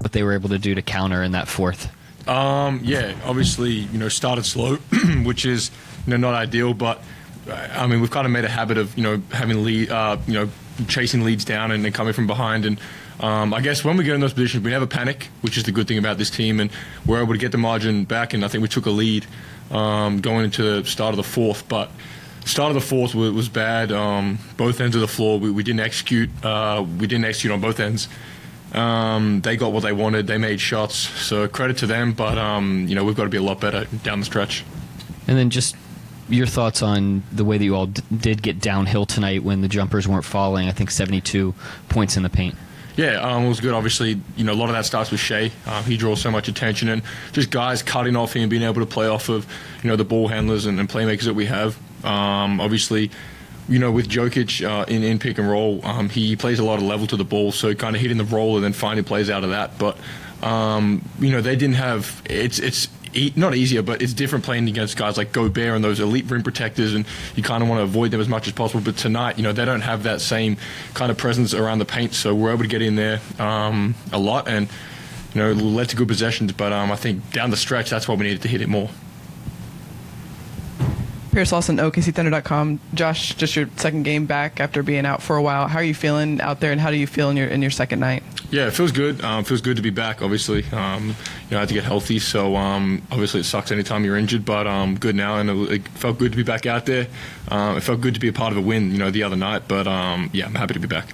what they were able to do to counter in that fourth. Yeah, obviously, started slow, which is, not ideal, but I mean, we've kind of made a habit of, having lead, chasing leads down and then coming from behind. And I guess when we get in those positions, we never panic, which is the good thing about this team. And we're able to get the margin back. And I think we took a lead going into the start of the fourth. But start of the fourth was bad. Both ends of the floor, we didn't execute. We didn't execute on both ends. They got what they wanted. They made shots. So credit to them. But, we've got to be a lot better down the stretch. And then just your thoughts on the way that you all did get downhill tonight when the jumpers weren't falling. I think 72 points in the paint. Yeah, it was good. Obviously, a lot of that starts with Shai. He draws so much attention, and just guys cutting off him, being able to play off of, the ball handlers and playmakers that we have. Obviously, with Jokic in pick and roll, he plays a lot of level to the ball, so kind of hitting the roll and then finding plays out of that. But, they didn't have – it's not easier, but it's different playing against guys like Gobert and those elite rim protectors, and you kind of want to avoid them as much as possible. But tonight, they don't have that same kind of presence around the paint, so we're able to get in there a lot and, led to good possessions. But I think down the stretch, that's why we needed to hit it more. Pierce Lawson, OKCThunder.com. Josh, just your second game back after being out for a while. How are you feeling out there, and how do you feel in your second night? Yeah, it feels good. Feels good to be back, obviously. I had to get healthy, so obviously it sucks anytime you're injured, but I'm good now, and it felt good to be back out there. It felt good to be a part of a win, the other night, but yeah, I'm happy to be back.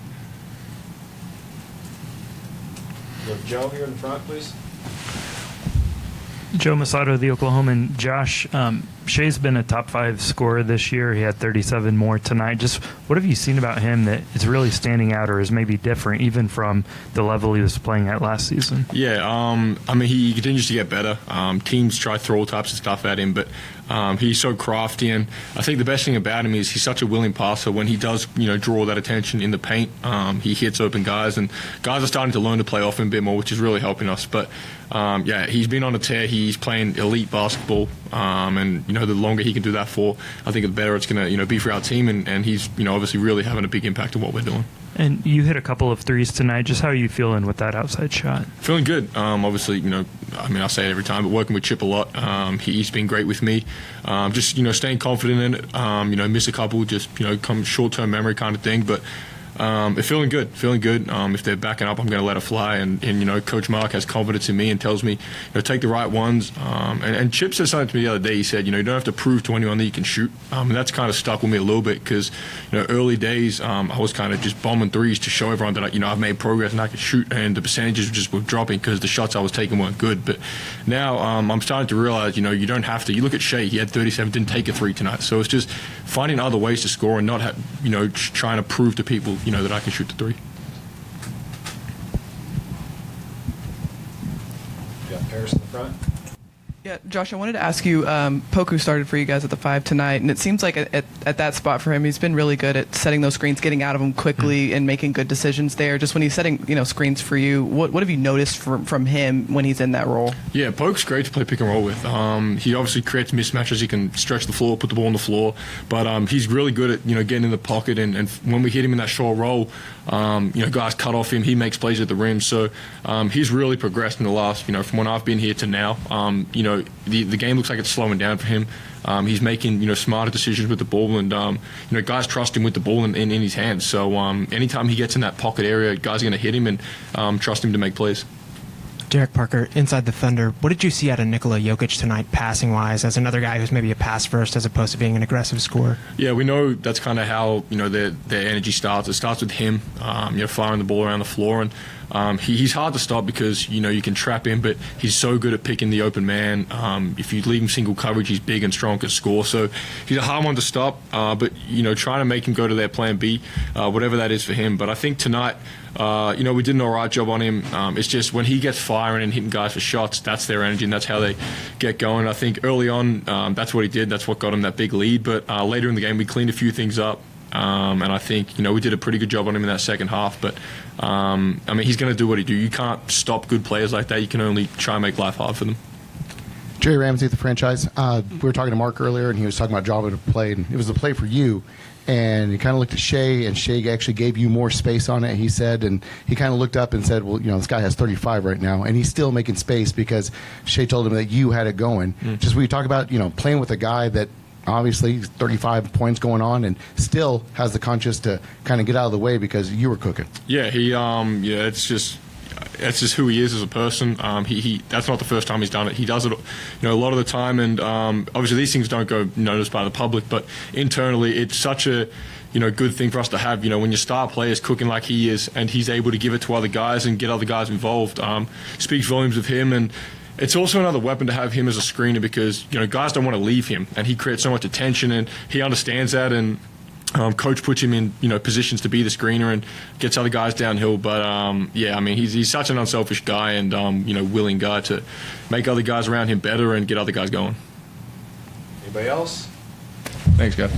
Joe here in the front, please. Joe Masato, the Oklahoman. Josh, Shai's been a top 5 scorer this year. He had 37 more tonight. Just what have you seen about him that is really standing out or is maybe different even from the level he was playing at last season? Yeah, I mean, he continues to get better. Teams try to throw all types of stuff at him, but he's so crafty, and I think the best thing about him is he's such a willing passer. When he does, draw that attention in the paint, he hits open guys, and guys are starting to learn to play off him a bit more, which is really helping us. But yeah, he's been on a tear. He's playing elite basketball, and the longer he can do that for, I think the better it's going to be for our team. And he's obviously really having a big impact on what we're doing. And you hit a couple of threes tonight. Just how are you feeling with that outside shot? Feeling good. Obviously, I mean, I say it every time, but working with Chip a lot. He's been great with me. Just, staying confident in it. Miss a couple, just, come short-term memory kind of thing. But feeling good. If they're backing up, I'm going to let it fly. And Coach Mark has confidence in me and tells me, take the right ones. And Chip said something to me the other day. He said, you don't have to prove to anyone that you can shoot. And that's kind of stuck with me a little bit because, early days, I was kind of just bombing threes to show everyone that, I've made progress and I can shoot. And the percentages just were dropping because the shots I was taking weren't good. But now I'm starting to realize, you don't have to. You look at Shai, he had 37, didn't take a three tonight. So it's just finding other ways to score and not, trying to prove to people, that I can shoot the three. Yeah, Paris in the front. Yeah, Josh, I wanted to ask you, Poku started for you guys at the 5 tonight, and it seems like at that spot for him, he's been really good at setting those screens, getting out of them quickly, and making good decisions there. Just when he's setting, screens for you, what have you noticed from him when he's in that role? Yeah, Poku's great to play pick and roll with. He obviously creates mismatches. He can stretch the floor, put the ball on the floor, but he's really good at getting in the pocket, and when we hit him in that short roll, guys cut off him. He makes plays at the rim, so he's really progressed in the last, from when I've been here to now. The game looks like it's slowing down for him. He's making smarter decisions with the ball, and guys trust him with the ball in his hands. So anytime he gets in that pocket area, guys are going to hit him and trust him to make plays. Derek Parker, inside the Thunder, what did you see out of Nikola Jokic tonight, passing-wise, as another guy who's maybe a pass-first as opposed to being an aggressive scorer? Yeah, we know that's kind of how their energy starts. It starts with him, firing the ball around the floor, and he's hard to stop because you can trap him, but he's so good at picking the open man. If you leave him single coverage, he's big and strong, can score. So he's a hard one to stop. But trying to make him go to their plan B, whatever that is for him. But I think tonight, we did an all right job on him. It's just when he gets firing and hitting guys for shots, that's their energy and that's how they get going. I think early on, that's what he did. That's what got him that big lead. But later in the game, we cleaned a few things up. And I think, we did a pretty good job on him in that second half. But, he's going to do what he do. You can't stop good players like that. You can only try and make life hard for them. Jerry Ramsey at the franchise. We were talking to Mark earlier, and he was talking about job of play, and it was the play for you. and he kind of looked at Shai, and Shai actually gave you more space on it, he said, and he kind of looked up and said, well, this guy has 35 right now, and he's still making space because Shai told him that you had it going. Just when you talk about, playing with a guy that obviously 35 points going on and still has the conscience to kind of get out of the way because you were cooking. Yeah, it's just who he is as a person. He that's not the first time he's done it. He does it, a lot of the time, and obviously these things don't go noticed by the public, but internally it's such a good thing for us to have. When your star player is cooking like he is, and he's able to give it to other guys and get other guys involved, speaks volumes of him. And it's also another weapon to have him as a screener because guys don't want to leave him, and he creates so much attention, and he understands that. And coach puts him in positions to be the screener and gets other guys downhill. But he's such an unselfish guy and willing guy to make other guys around him better and get other guys going. Anybody else? Thanks, guys.